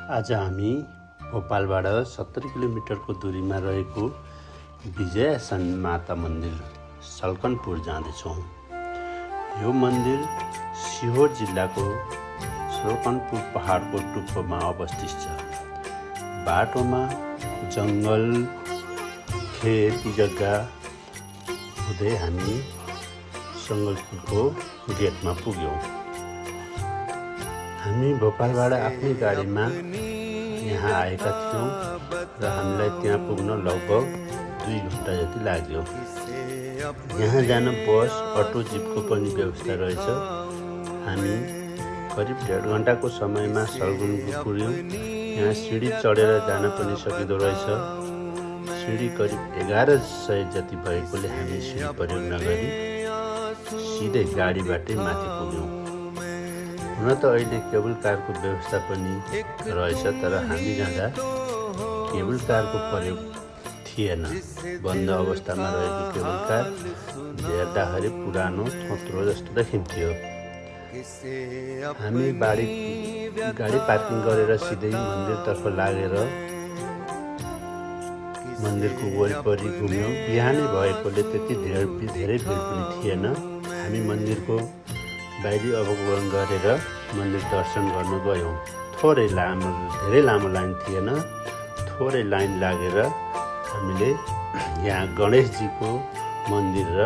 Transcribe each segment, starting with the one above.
आज हामी भोपालबाट 70 किलोमिटरको दूरीमा रहेको विजयासन माता मन्दिर सल्कनपुर जाँदैछौँ। यो मन्दिर सिहोर जिल्लाको सल्कनपुर पहाडको टुप्पोमा अवस्थित छ। बाटोमा जङ्गल, खेत जग्गा हुँदै हामी सल्कनपुरको गेटमा पुग्यौँ। हामी भोपालबाट आफ्नै गाडीमा यहाँ आएका थियौँ र हामीलाई त्यहाँ पुग्न लगभग 2 घन्टा जति लाग्यो। यहाँ जान बस, अटो, जिपको पनि व्यवस्था रहेछ। हामी करिब 1.5 घन्टाको समयमा सल्कनपुर पुग्यौँ। यहाँ सिँढी चढेर जान पनि सकिँदो रहेछ। सिँढी करिब 1100 जति भएकोले हामी सिँढी प्रयोग नगरी सिधै गाडीबाटै माथि पुग्यौँ। हुन त अहिले केबल कारको व्यवस्था पनि रहेछ, तर हामी जाँदा केबल कारको प्रयोग थिएन। बन्द अवस्थामा रहेको केबल कार हेर्दाखेरि पुरानो थोत्रो जस्तो देखिन्थ्यो। हामी गाडी पार्किङ गरेर सिधै मन्दिरतर्फ लागेर मन्दिरको वरिपरि घुम्यौँ। बिहानै भएकोले त्यति धेरै भिड पनि थिएन। हामी मन्दिरको बाहिरी अवलोकन गरेर मन्दिर दर्शन गर्न गयौँ। धेरै लामो लाइन थिएन। थोरै लाइन लागेर हामीले यहाँ गणेशजीको मन्दिर र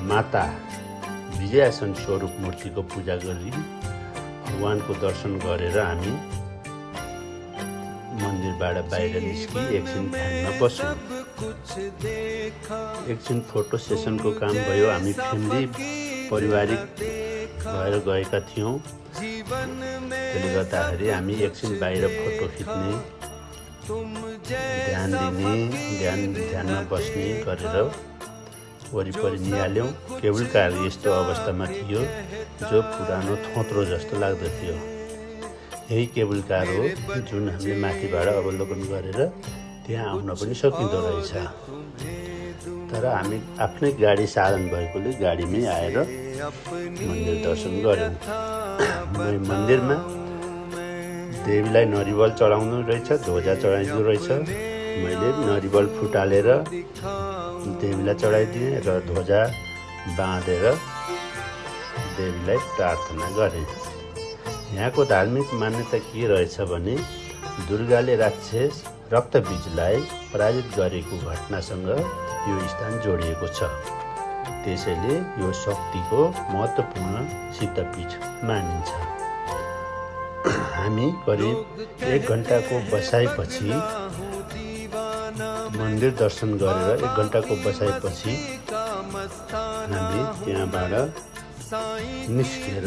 माता विजयासन स्वरूप मूर्तिको पूजा गरी भगवानको दर्शन गरेर हामी मन्दिरबाट बाहिर निस्कि एकछिन ध्यानमा बस्यौँ। एकछिन फोटो सेसनको काम भयो। हामी फ्यामिली पारिवारिक भएर गएका थियौँ। त्यसले गर्दाखेरि हामी एकछिन बाहिर फोटो खिच्ने, ध्यानमा बस्ने गरेर वरिपरि निहाल्यौँ। केबल कार यस्तो अवस्थामा थियो जो पुरानो थोत्रो जस्तो लाग्दथ्यो। यही केबल कार हो जुन हामीले माथिबाट अवलोकन गरेर त्यहाँ आउन पनि सकिँदो रहेछ। तर हामी आफ्नै गाडी साधन भएकोले गाडीमै आएर मन्दिर दर्शन गऱ्यौँ। मन्दिरमा देवीलाई नरिवल चढाउनु रहेछ, ध्वजा चढाइदिनु रहेछ। मैले नरिवल फुटालेर देवीलाई चढाइदिएँ र ध्वजा बाँधेर देवीलाई प्रार्थना गरेँ। यहाँको धार्मिक मान्यता के रहेछ भने दुर्गाले राक्षस रक्तबीजलाई पराजित गरेको घटनासँग यो स्थान जोडिएको छ। त्यसैले यो शक्तिको महत्त्वपूर्ण सिद्धपीठ मानिन्छ। हामी करिब 1 घन्टाको बसाइपछि मन्दिर दर्शन गरेर 1 घन्टाको बसाइपछि हामी त्यहाँबाट निस्केर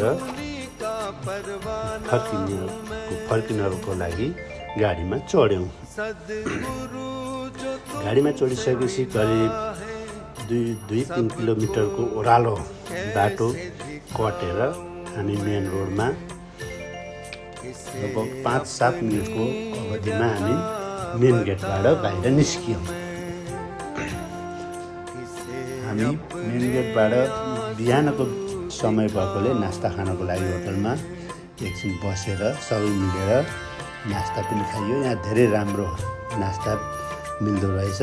फर्किनको लागि गाडीमा चढ्यौँ। गाडीमा चढिसकेपछि करिब 2-3 किलोमिटरको ओह्रालो बाटो कटेर हामी मेन रोडमा लगभग 5-7 मिनटको अवधिमा हामी मेन गेटबाट बाहिर निस्क्यौँ। हामी मेन गेटबाट बिहानको समय भएकोले नास्ता खानको लागि होटलमा एकछिन बसेर सबै मिलेर नास्ता पनि खाइयो। यहाँ धेरै राम्रो नास्ता मिल्दो रहेछ।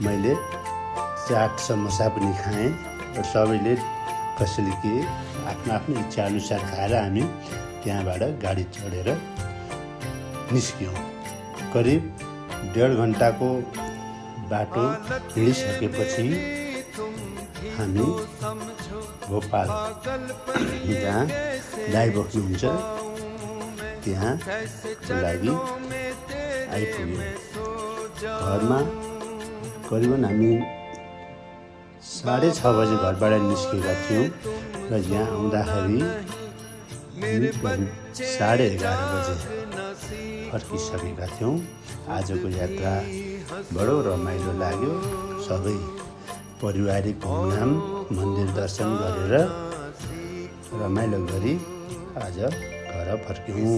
मैले चाट समोसा पनि खाएँ र सबैले कसैले के आफ्नो इच्छा अनुसार खाएर हामी त्यहाँबाट गाडी चढेर निस्क्यौँ। करिब 1.5 घन्टाको बाटो हिँडिसकेपछि हामी भोपाल जहाँ दाइ बस्नुहुन्छ त्यहाँ लागि आइपुग्यौँ। घरमा करिबन हामी 6:30 बजे घरबाट निस्केका थियौँ र यहाँ आउँदाखेरि 11:30 बजे फर्किसकेका थियौँ। आजको यात्रा बडो रमाइलो लाग्यो। सबै पारिवारिक घुमघाम, मन्दिर दर्शन गरेर रमाइलो गरी आज घर फर्क्यौँ।